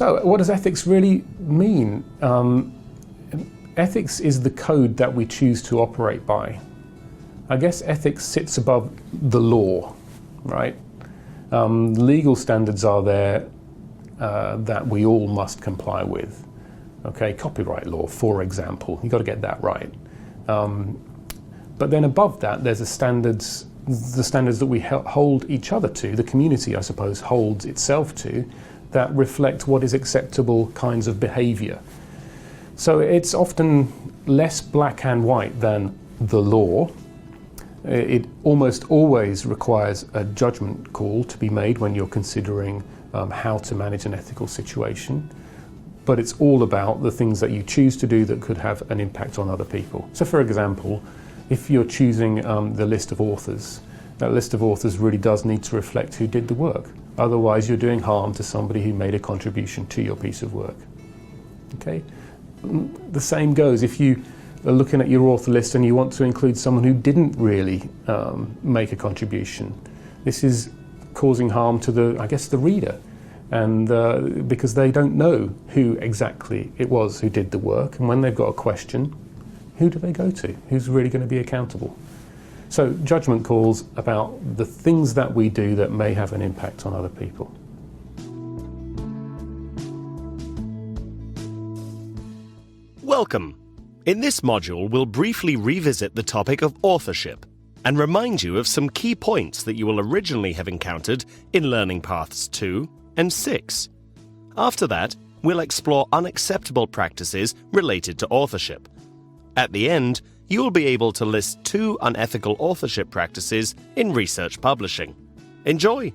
So what does ethics really mean? Ethics is the code that we choose to operate by. I guess ethics sits above the law, right? Legal standards are there that we all must comply with. Okay, copyright law, for example, you've got to get that right. But then above that, there's the standards that we hold each other to, the community, I suppose, holds itself to, that reflect what is acceptable kinds of behavior. So it's often less black and white than the law. It almost always requires a judgment call to be made when you're considering how to manage an ethical situation. But it's all about the things that you choose to do that could have an impact on other people. So for example, if you're choosing the list of authors, that list of authors really does need to reflect who did the work. Otherwise you're doing harm to somebody who made a contribution to your piece of work. Okay? The same goes if you are looking at your author list and you want to include someone who didn't really make a contribution. This is causing harm to the reader, and because they don't know who exactly it was who did the work, and when they've got a question, who do they go to? Who's really going to be accountable? So judgment calls about the things that we do that may have an impact on other people. Welcome. In this module, we'll briefly revisit the topic of authorship and remind you of some key points that you will originally have encountered in Learning Paths 2 and 6. After that, we'll explore unacceptable practices related to authorship. At the end, you will be able to list 2 unethical authorship practices in research publishing. Enjoy!